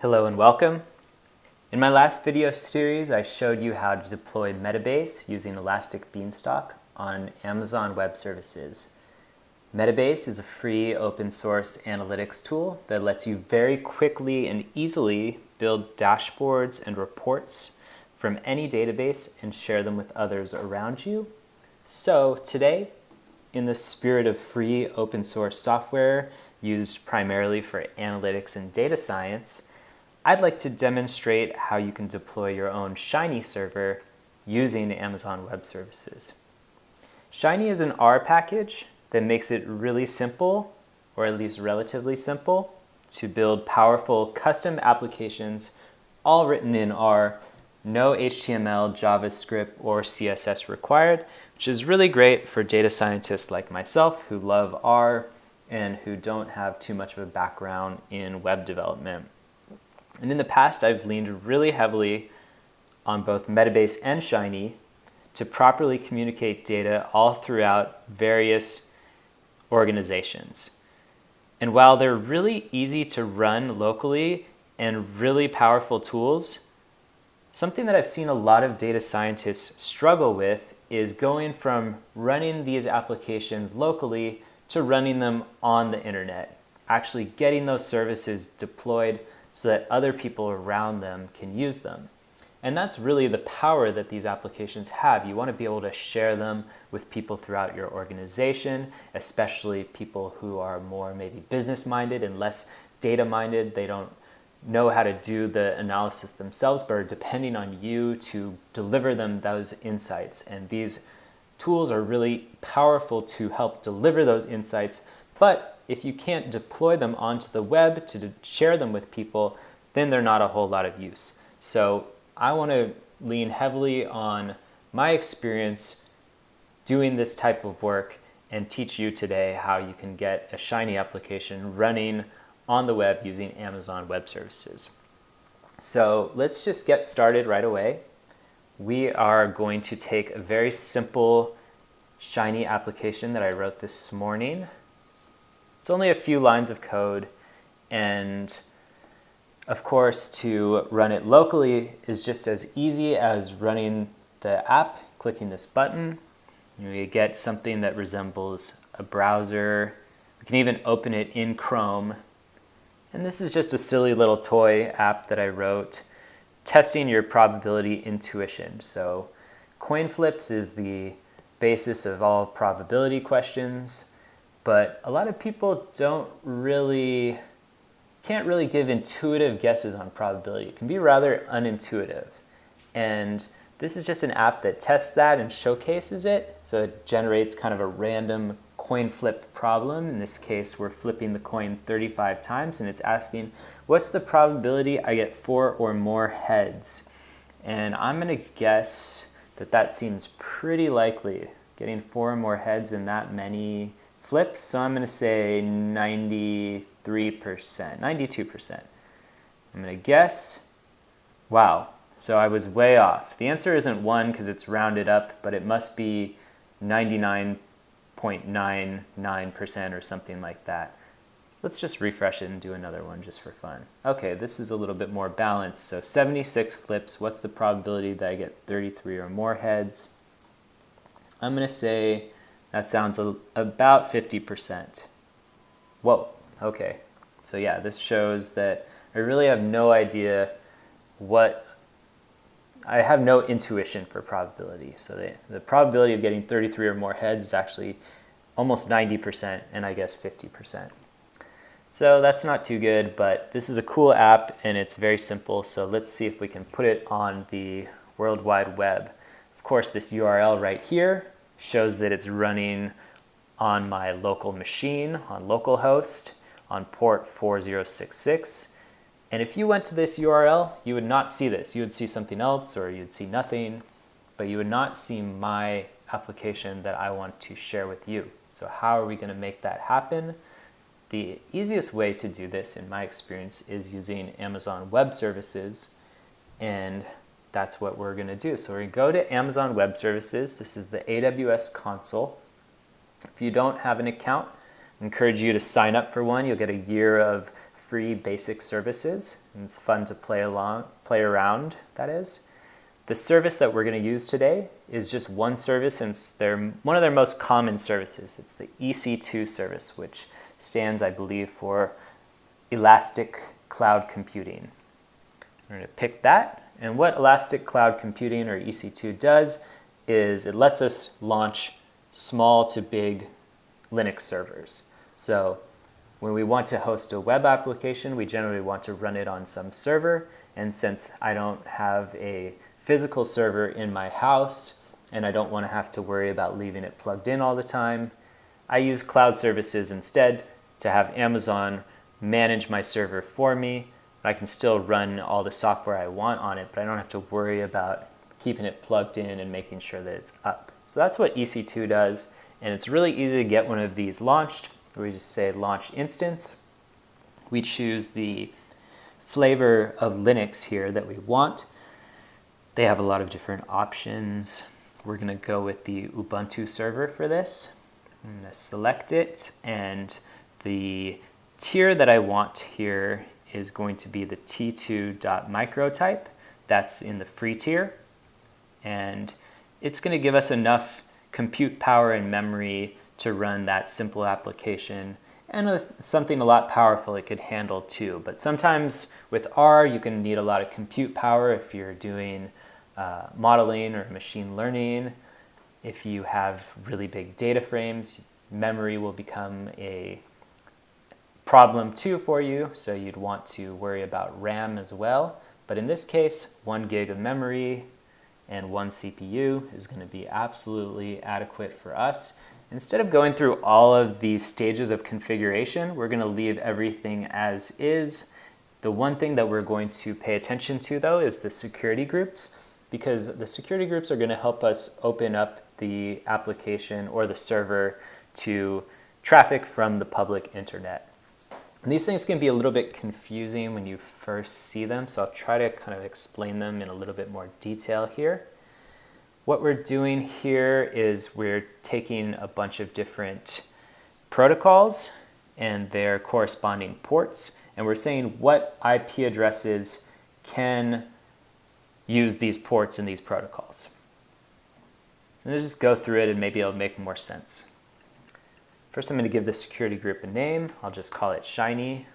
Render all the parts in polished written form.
Hello and welcome. In my last video series, I showed you how to deploy Metabase using Elastic Beanstalk on Amazon Web Services. Metabase is a free open source analytics tool that lets you very quickly and easily build dashboards and reports from any database and share them with others around you. So today, in the spirit of free open source software used primarily for analytics and data science, I'd like to demonstrate how you can deploy your own Shiny server using Amazon Web Services. Shiny is an R package that makes it really simple, or at least relatively simple, to build powerful custom applications all written in R, no HTML, JavaScript, or CSS required, which is really great for data scientists like myself who love R and who don't have too much of a background in web development. And in the past, I've leaned really heavily on both Metabase and Shiny to properly communicate data all throughout various organizations. And while they're really easy to run locally and really powerful tools, something that I've seen a lot of data scientists struggle with is going from running these applications locally to running them on the internet, actually getting those services deployed so that other people around them can use them. And that's really the power that these applications have. You want to be able to share them with people throughout your organization, especially people who are more maybe business-minded and less data-minded. They don't know how to do the analysis themselves, but are depending on you to deliver them those insights. And these tools are really powerful to help deliver those insights, but if you can't deploy them onto the web to share them with people, then they're not a whole lot of use. So I want to lean heavily on my experience doing this type of work and teach you today how you can get a Shiny application running on the web using Amazon Web Services. So let's just get started right away. We are going to take a very simple Shiny application that I wrote this morning. It's only a few lines of code, and of course to run it locally is just as easy as running the app, clicking this button. You get something that resembles a browser. We can even open it in Chrome. And this is just a silly little toy app that I wrote, testing your probability intuition. So coin flips is the basis of all probability questions. But a lot of people can't really give intuitive guesses on probability. It can be rather unintuitive. And this is just an app that tests that and showcases it. So it generates kind of a random coin flip problem. In this case, we're flipping the coin 35 times, and it's asking, what's the probability I get 4 or more heads? And I'm going to guess that seems pretty likely, getting 4 or more heads in that many flips, so I'm going to say 93%, 92%. I'm going to guess. Wow, so I was way off. The answer isn't 1 because it's rounded up, but it must be 99.99% or something like that. Let's just refresh it and do another one just for fun. Okay, this is a little bit more balanced. So 76 flips, what's the probability that I get 33 or more heads? I'm going to say that sounds about 50%. Whoa, okay. So yeah, this shows that I really have no idea I have no intuition for probability. So the probability of getting 33 or more heads is actually almost 90%, and I guess 50%. So that's not too good, but this is a cool app and it's very simple. So let's see if we can put it on the World Wide Web. Of course, this URL right here shows that it's running on my local machine, on localhost, on port 4066. And if you went to this URL, you would not see this. You would see something else, or you'd see nothing, but you would not see my application that I want to share with you. So how are we going to make that happen? The easiest way to do this, in my experience, is using Amazon Web Services, and that's what we're going to do. So we're going to go to Amazon Web Services. This is the AWS console. If you don't have an account, I encourage you to sign up for one. You'll get a year of free basic services. And it's fun to play around, that is. The service that we're going to use today is just one service, and it's one of their most common services. It's the EC2 service, which stands, I believe, for Elastic Cloud Computing. We're going to pick that. And what Elastic Cloud Computing, or EC2, does is it lets us launch small to big Linux servers. So when we want to host a web application, we generally want to run it on some server. And since I don't have a physical server in my house and I don't want to have to worry about leaving it plugged in all the time, I use cloud services instead to have Amazon manage my server for me. I can still run all the software I want on it, but I don't have to worry about keeping it plugged in and making sure that it's up. So that's what EC2 does, and it's really easy to get one of these launched. We just say launch instance. We choose the flavor of Linux here that we want. They have a lot of different options. We're going to go with the Ubuntu server for this. I'm going to select it, and the tier that I want here is going to be the t2.micro type. That's in the free tier. And it's going to give us enough compute power and memory to run that simple application, and something a lot powerful it could handle too. But sometimes with R, you can need a lot of compute power if you're doing modeling or machine learning. If you have really big data frames, memory will become a problem too for you, so you'd want to worry about RAM as well. But in this case, 1 gig of memory and 1 CPU is going to be absolutely adequate for us. Instead of going through all of these stages of configuration, we're going to leave everything as is. The one thing that we're going to pay attention to, though, is the security groups, because the security groups are going to help us open up the application or the server to traffic from the public internet. And these things can be a little bit confusing when you first see them, so I'll try to kind of explain them in a little bit more detail here. What we're doing here is we're taking a bunch of different protocols and their corresponding ports, and we're saying what IP addresses can use these ports and these protocols. So let's just go through it and maybe it'll make more sense. First, I'm going to give the security group a name. I'll just call it Shiny,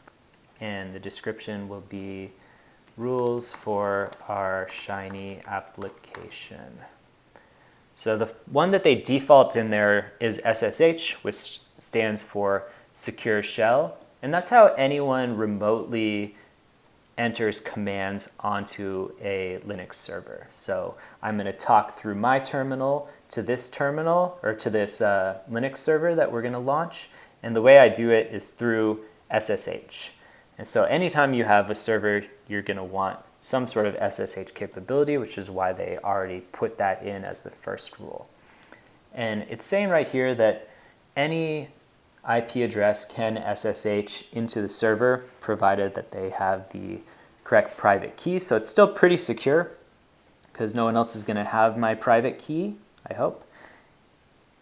and the description will be rules for our Shiny application. So the one that they default in there is SSH, which stands for Secure Shell, and that's how anyone remotely enters commands onto a Linux server. So I'm going to talk through my terminal to this terminal, or to this Linux server that we're going to launch, and the way I do it is through SSH. And so anytime you have a server, you're going to want some sort of SSH capability, which is why they already put that in as the first rule. And it's saying right here that any IP address can SSH into the server, provided that they have the correct private key. So it's still pretty secure, because no one else is going to have my private key, I hope.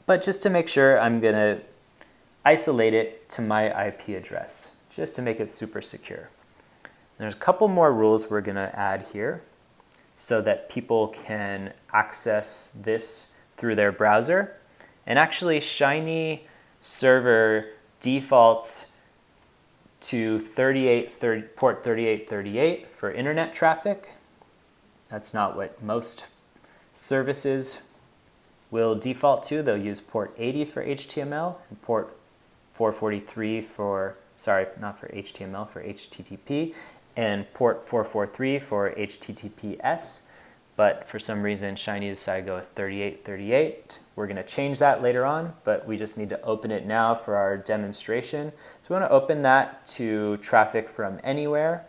But just to make sure, I'm going to isolate it to my IP address, just to make it super secure. There's a couple more rules we're going to add here so that people can access this through their browser. And actually, Shiny server defaults to port 3838 for internet traffic. That's not what most services will default to. They'll use port 80 for HTML and port 443 for, sorry, not for HTML, for HTTP, and port 443 for HTTPS. But for some reason, Shiny decided to go with 3838. We're going to change that later on, but we just need to open it now for our demonstration. So we want to open that to traffic from anywhere,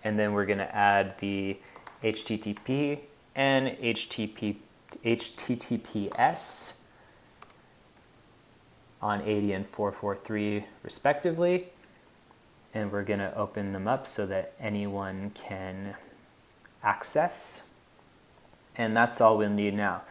and then we're going to add the HTTP and HTTPS on 80 and 443 respectively. And we're going to open them up so that anyone can access. And that's all we'll need now.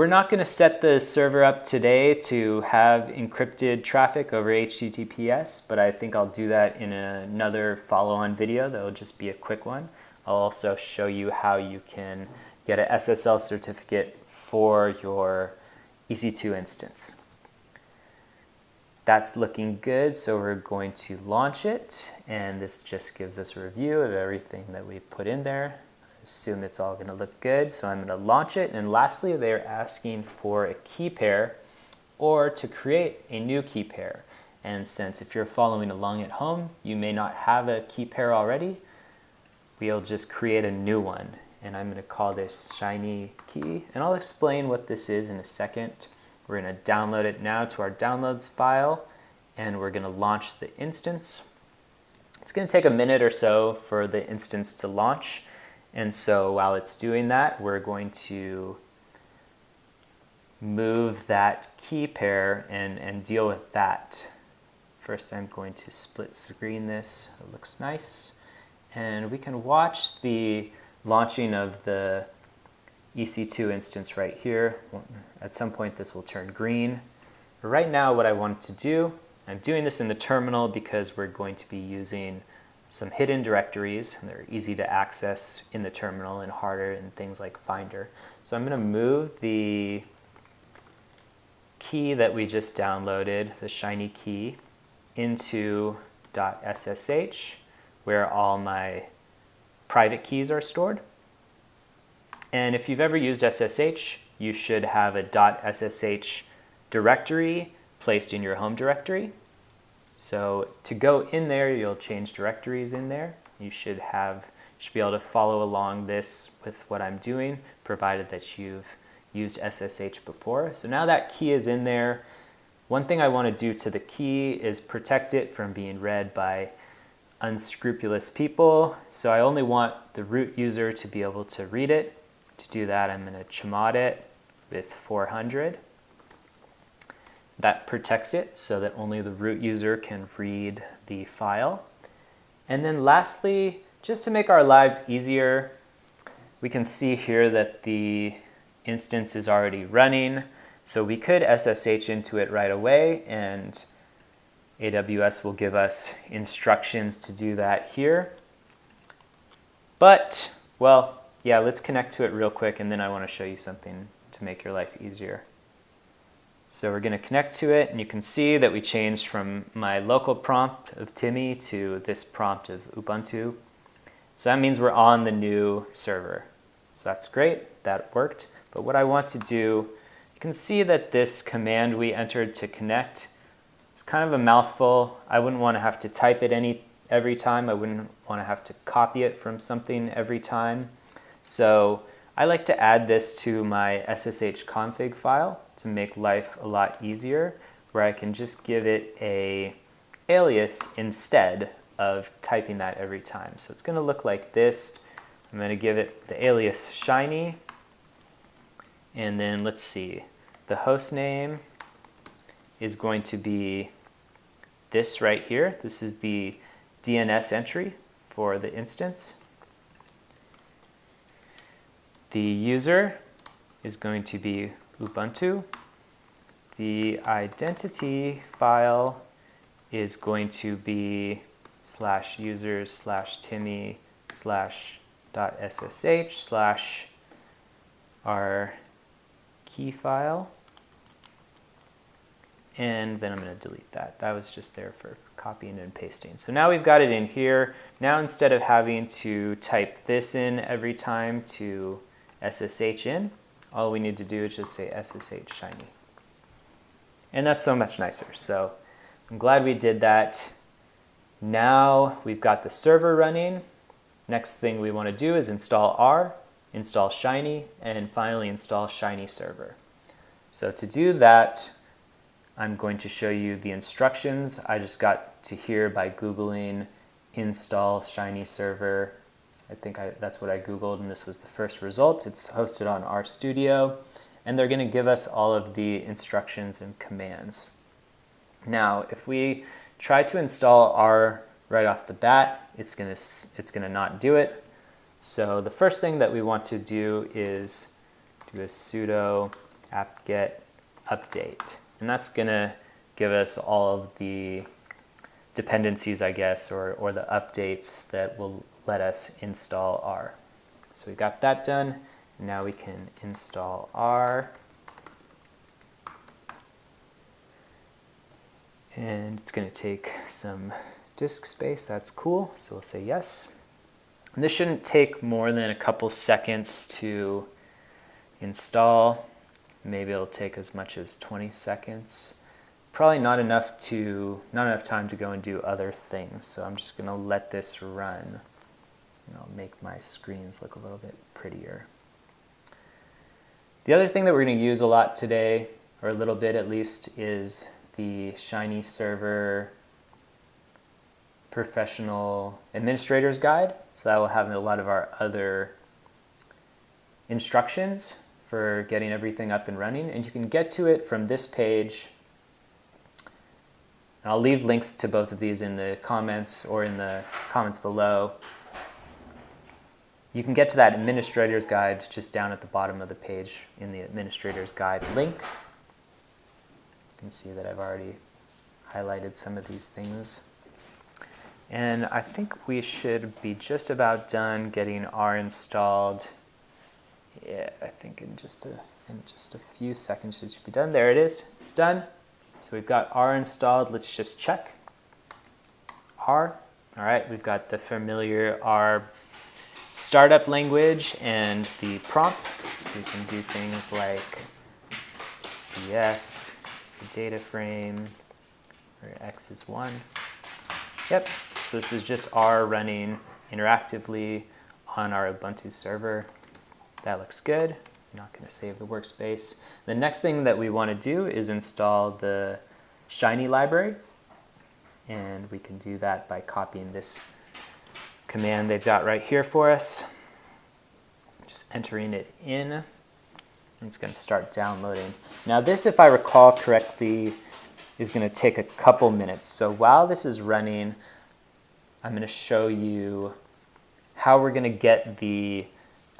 We're not going to set the server up today to have encrypted traffic over HTTPS, but I think I'll do that in another follow-on video that will just be a quick one. I'll also show you how you can get an SSL certificate for your EC2 instance. That's looking good, so we're going to launch it, and this just gives us a review of everything that we put in there. Assume it's all going to look good, so I'm going to launch it. And lastly, they're asking for a key pair or to create a new key pair. And since if you're following along at home, you may not have a key pair already, we'll just create a new one. And I'm going to call this Shiny Key, and I'll explain what this is in a second. We're going to download it now to our downloads file, and we're going to launch the instance. It's going to take a minute or so for the instance to launch. And so while it's doing that, we're going to move that key pair and deal with that. First, I'm going to split screen this. It looks nice. And we can watch the launching of the EC2 instance right here. At some point, this will turn green. But right now, what I want to do, I'm doing this in the terminal because we're going to be using some hidden directories, and they're easy to access in the terminal and harder in things like Finder. So I'm going to move the key that we just downloaded, the Shiny Key, into .ssh, where all my private keys are stored. And if you've ever used SSH, you should have a .ssh directory placed in your home directory. So to go in there, you'll change directories in there. You should be able to follow along this with what I'm doing, provided that you've used SSH before. So now that key is in there. One thing I want to do to the key is protect it from being read by unscrupulous people. So I only want the root user to be able to read it. To do that, I'm going to chmod it with 400. That protects it so that only the root user can read the file. And then lastly, just to make our lives easier, we can see here that the instance is already running. So we could SSH into it right away, and AWS will give us instructions to do that here. But, well, yeah, let's connect to it real quick, and then I want to show you something to make your life easier. So we're going to connect to it, and you can see that we changed from my local prompt of Timmy to this prompt of Ubuntu. So that means we're on the new server. So that's great, that worked. But what I want to do, you can see that this command we entered to connect is kind of a mouthful. I wouldn't want to have to type it every time. I wouldn't want to have to copy it from something every time. So I like to add this to my SSH config file to make life a lot easier, where I can just give it an alias instead of typing that every time. So it's going to look like this. I'm going to give it the alias Shiny, and then let's see, the host name is going to be this right here. This is the DNS entry for the instance. The user is going to be Ubuntu. The identity file is going to be /users/timmy/.ssh/ our key file. And then I'm going to delete that. That was just there for copying and pasting. So now we've got it in here. Now instead of having to type this in every time to SSH in, all we need to do is just say SSH Shiny. And that's so much nicer. So I'm glad we did that. Now we've got the server running. Next thing we want to do is install R, install Shiny, and finally install Shiny Server. So to do that, I'm going to show you the instructions. I just got to here by Googling install Shiny Server. I think that's what I Googled, and this was the first result. It's hosted on RStudio, and they're going to give us all of the instructions and commands. Now, if we try to install R right off the bat, it's going to not do it. So the first thing that we want to do is do a sudo apt-get update. And that's going to give us all of the dependencies, I guess, or the updates that will let us install R. So we got that done. Now we can install R. And it's going to take some disk space. That's cool. So we'll say yes. And this shouldn't take more than a couple seconds to install. Maybe it'll take as much as 20 seconds. Probably not enough time to go and do other things. So I'm just going to let this run. And I'll make my screens look a little bit prettier. The other thing that we're going to use a lot today, or a little bit at least, is the Shiny Server Professional Administrator's Guide. So that will have a lot of our other instructions for getting everything up and running. And you can get to it from this page. And I'll leave links to both of these in the comments or in the comments below. You can get to that Administrator's Guide just down at the bottom of the page in the Administrator's Guide link. You can see that I've already highlighted some of these things. And I think we should be just about done getting R installed. Yeah, I think in just a few seconds it should be done. There it is. It's done. So we've got R installed. Let's just check. R. All right, we've got the familiar R startup language and the prompt. So we can do things like df, so data frame, where x is 1. Yep, so this is just R running interactively on our Ubuntu server. That looks good. I'm not going to save the workspace. The next thing that we want to do is install the Shiny library. And we can do that by copying this command they've got right here for us. Just entering it in. And it's going to start downloading. Now this, if I recall correctly, is going to take a couple minutes. So while this is running, I'm going to show you how we're going to get the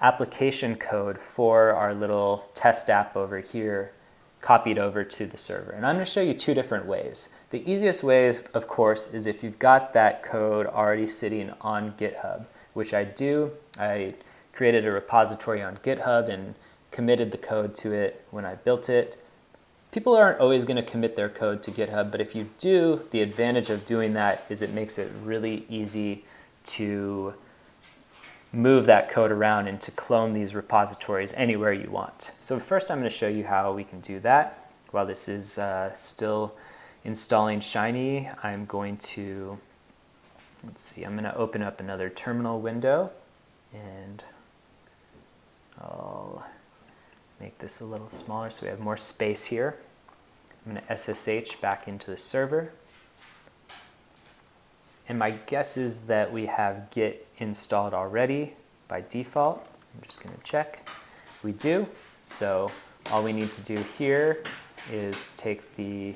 application code for our little test app over here copied over to the server. And I'm going to show you two different ways. The easiest way, of course, is if you've got that code already sitting on GitHub, which I do. I created a repository on GitHub and committed the code to it when I built it. People aren't always going to commit their code to GitHub, but if you do, the advantage of doing that is it makes it really easy to move that code around and to clone these repositories anywhere you want. So first I'm going to show you how we can do that. While this is still installing Shiny, I'm going to, I'm going to open up another terminal window and I'll make this a little smaller so we have more space here. I'm going to SSH back into the server. And my guess is that we have Git installed already by default. I'm just going to check. We do. So all we need to do here is take the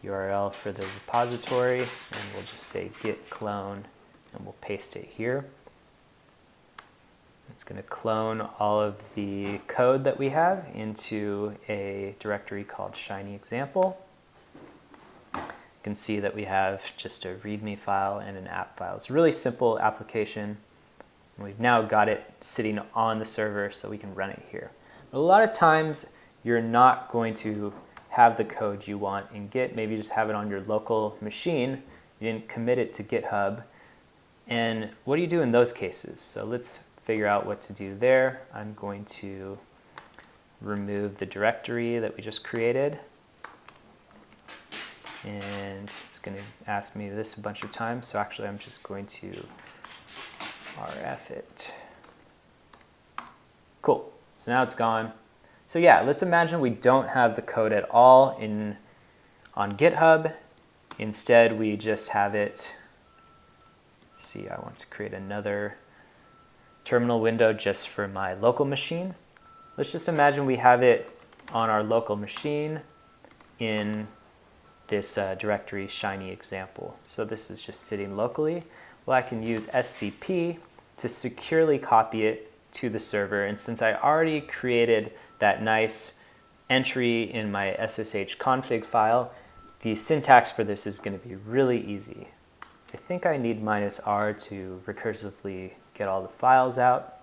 URL for the repository and we'll just say git clone and we'll paste it here. It's going to clone all of the code that we have into a directory called Shiny Example. You can see that we have just a README file and an app file. It's a really simple application. And we've now got it sitting on the server so we can run it here. But a lot of times you're not going to have the code you want in Git. Maybe you just have it on your local machine. You didn't commit it to GitHub. And what do you do in those cases? So let's figure out what to do there. I'm going to remove the directory that we just created. And it's going to ask me this a bunch of times. So actually I'm just going to rf it. Cool. So now it's gone. So yeah, let's imagine we don't have the code at all on GitHub. Instead, we just have it. Let's see, I want to create another terminal window just for my local machine. Let's just imagine we have it on our local machine in this directory Shiny Example. So this is just sitting locally. Well, I can use SCP to securely copy it to the server. And since I already created that nice entry in my SSH config file, the syntax for this is going to be really easy. I think I need -r to recursively get all the files out.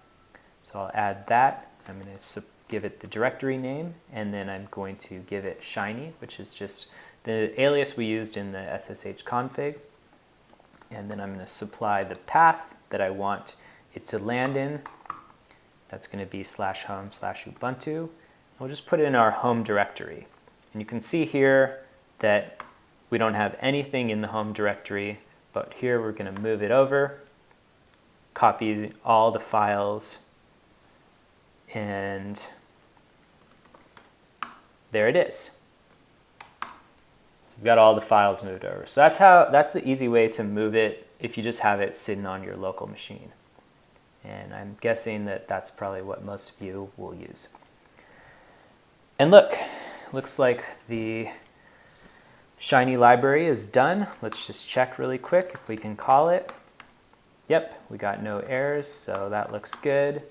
So I'll add that. I'm going to give it the directory name, and then I'm going to give it shiny, which is just the alias we used in the SSH config. And then I'm going to supply the path that I want it to land in. That's going to be /home/Ubuntu. We'll just put it in our home directory. And you can see here that we don't have anything in the home directory, but here we're going to move it over, copy all the files, and there it is. So we've got all the files moved over. So that's the easy way to move it if you just have it sitting on your local machine. And I'm guessing that that's probably what most of you will use. And look, looks like the Shiny library is done. Let's just check really quick if we can call it. Yep, we got no errors, so that looks good.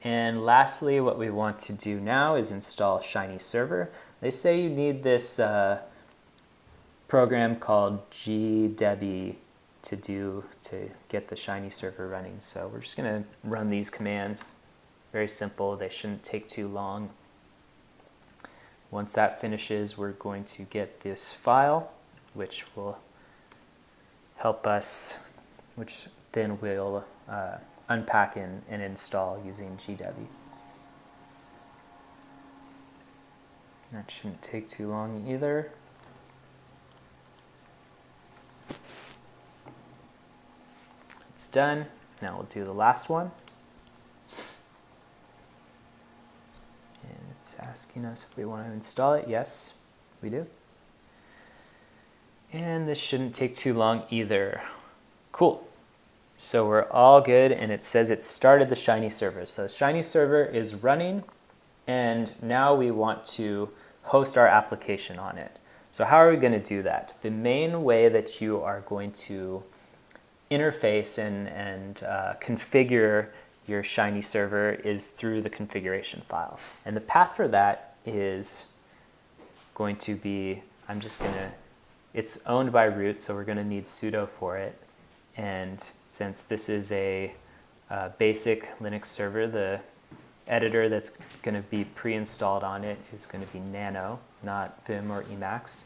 And lastly, what we want to do now is install Shiny Server. They say you need this program called gdebi to get the Shiny Server running. So we're just going to run these commands. Very simple. They shouldn't take too long. Once that finishes, we're going to get this file, which will help us, which then we'll unpack and install using gdebi. That shouldn't take too long either. It's done. Now we'll do the last one. And it's asking us if we want to install it. Yes, we do. And this shouldn't take too long either. Cool. So we're all good, and it says it started the Shiny Server. So Shiny Server is running, and now we want to host our application on it. So how are we going to do that? The main way that you are going to interface and configure your Shiny Server is through the configuration file. And the path for that is going to be, it's owned by root, so we're going to need sudo for it. And since this is a basic Linux server, the editor that's going to be pre-installed on it is going to be Nano, not Vim or Emacs.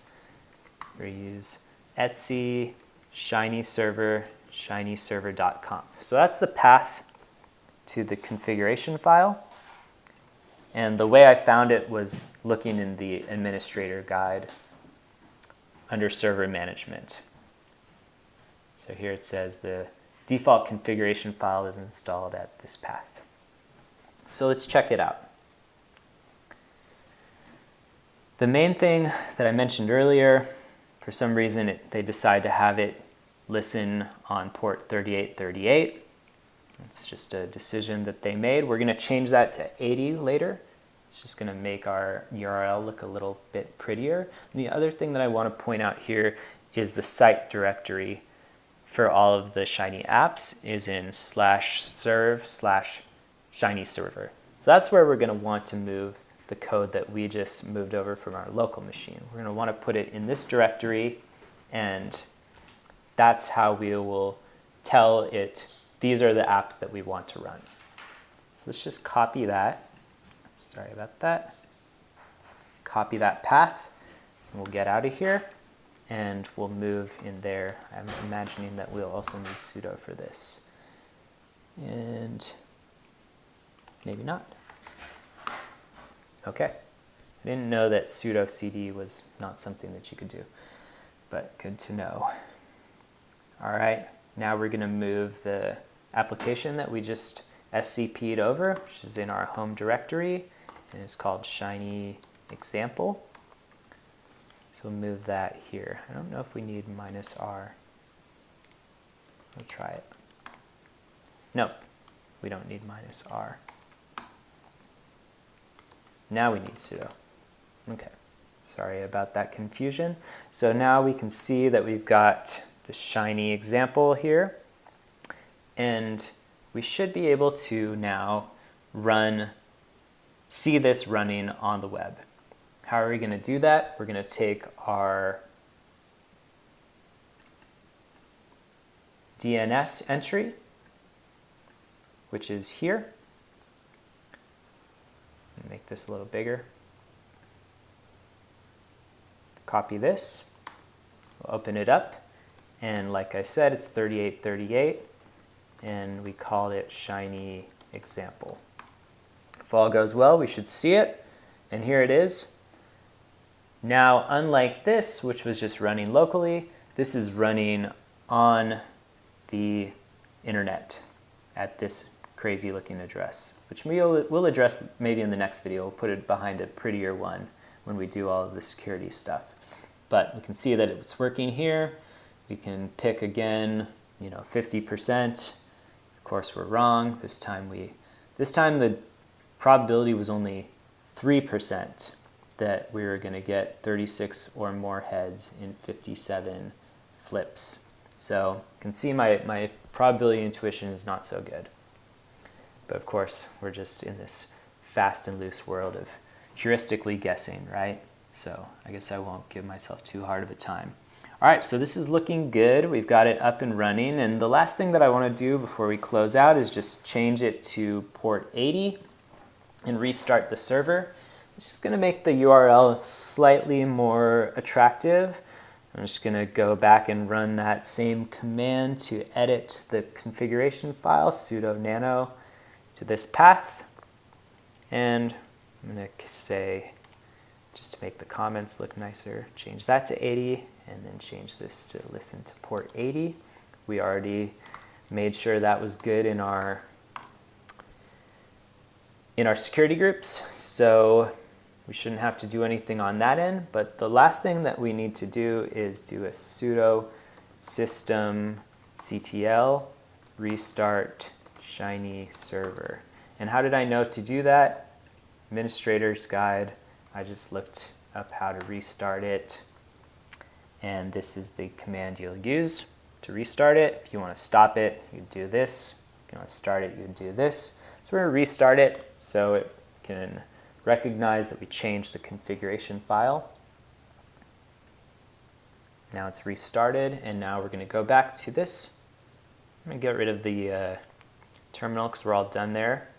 We use etc shiny server shinyserver.conf. So that's the path to the configuration file. And the way I found it was looking in the administrator guide under server management. So here it says the default configuration file is installed at this path. So let's check it out. The main thing that I mentioned earlier, for some reason they decide to have it listen on port 3838. It's just a decision that they made. We're going to change that to 80 later. It's just going to make our URL look a little bit prettier. And the other thing that I want to point out here is the site directory for all of the Shiny apps is in /serve/ShinyServer. So that's where we're going to want to move the code that we just moved over from our local machine. We're going to want to put it in this directory, and that's how we will tell it these are the apps that we want to run. So let's just copy that. Sorry about that. Copy that path, and we'll get out of here. And we'll move in there. I'm imagining that we'll also need sudo for this. And maybe not. Okay. I didn't know that sudo cd was not something that you could do, but good to know. All right, now we're going to move the application that we just scp'd over, which is in our home directory, and it's called Shiny Example. So we'll move that here. I don't know if we need -r. We'll try it. No, we don't need -r. Now we need sudo. Okay, sorry about that confusion. So now we can see that we've got the Shiny example here, and we should be able to now see this running on the web. How are we going to do that? We're going to take our DNS entry, which is here. Make this a little bigger. Copy this. We'll open it up. And like I said, it's 3838. And we called it Shiny Example. If all goes well, we should see it. And here it is. Now, unlike this, which was just running locally, this is running on the internet at this crazy looking address, which we'll address maybe in the next video. We'll put it behind a prettier one when we do all of the security stuff. But we can see that it's working here. We can pick again, 50%. Of course, we're wrong. This time the probability was only 3% that we were going to get 36 or more heads in 57 flips. So you can see my probability intuition is not so good. But of course, we're just in this fast and loose world of heuristically guessing, right? So I guess I won't give myself too hard of a time. All right, so this is looking good. We've got it up and running. And the last thing that I want to do before we close out is just change it to port 80 and restart the server. It's just going to make the URL slightly more attractive. I'm just going to go back and run that same command to edit the configuration file, sudo nano to this path. And I'm going to say, just to make the comments look nicer, change that to 80 and then change this to listen to port 80. We already made sure that was good in our security groups, so we shouldn't have to do anything on that end. But the last thing that we need to do is do a sudo systemctl restart Shiny server. And how did I know to do that? Administrator's guide. I just looked up how to restart it. And this is the command you'll use to restart it. If you want to stop it, you do this. If you want to start it, you do this. So we're going to restart it so it can recognize that we changed the configuration file. Now it's restarted, and now we're going to go back to this. I'm going to get rid of the terminal because we're all done there.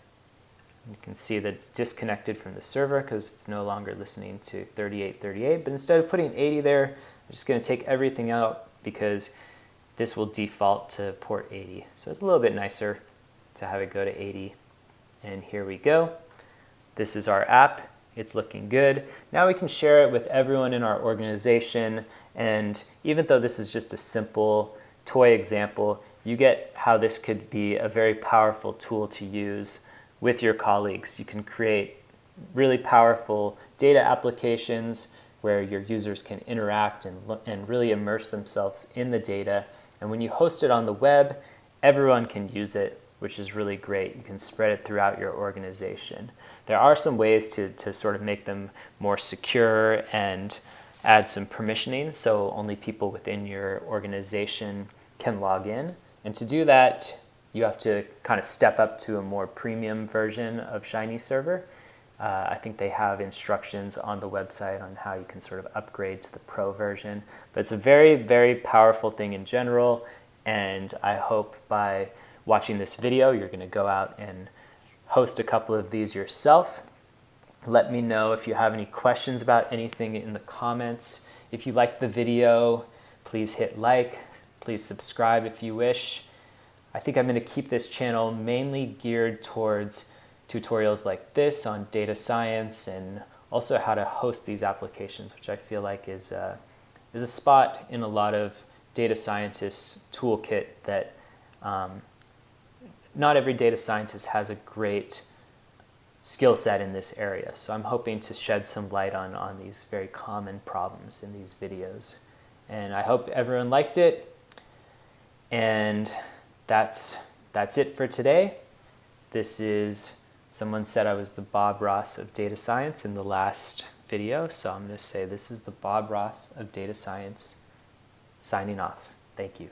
You can see that it's disconnected from the server because it's no longer listening to 3838. But instead of putting 80 there, I'm just going to take everything out because this will default to port 80. So it's a little bit nicer to have it go to 80. And here we go. This is our app. It's looking good. Now we can share it with everyone in our organization. And even though this is just a simple toy example, you get how this could be a very powerful tool to use with your colleagues. You can create really powerful data applications where your users can interact and really immerse themselves in the data. And when you host it on the web, everyone can use it, which is really great. You can spread it throughout your organization. There are some ways to sort of make them more secure and add some permissioning so only people within your organization can log in. And to do that, you have to kind of step up to a more premium version of Shiny Server. I think they have instructions on the website on how you can sort of upgrade to the pro version. But it's a very, very powerful thing in general. And I hope by watching this video, you're going to go out and host a couple of these yourself. Let me know if you have any questions about anything in the comments. If you liked the video, please hit like. Please subscribe if you wish. I think I'm going to keep this channel mainly geared towards tutorials like this on data science and also how to host these applications, which I feel like is a spot in a lot of data scientists' toolkit that not every data scientist has a great skill set in this area. So I'm hoping to shed some light on these very common problems in these videos. And I hope everyone liked it. And that's it for today. This is, someone said I was the Bob Ross of data science in the last video. So I'm going to say this is the Bob Ross of data science signing off. Thank you.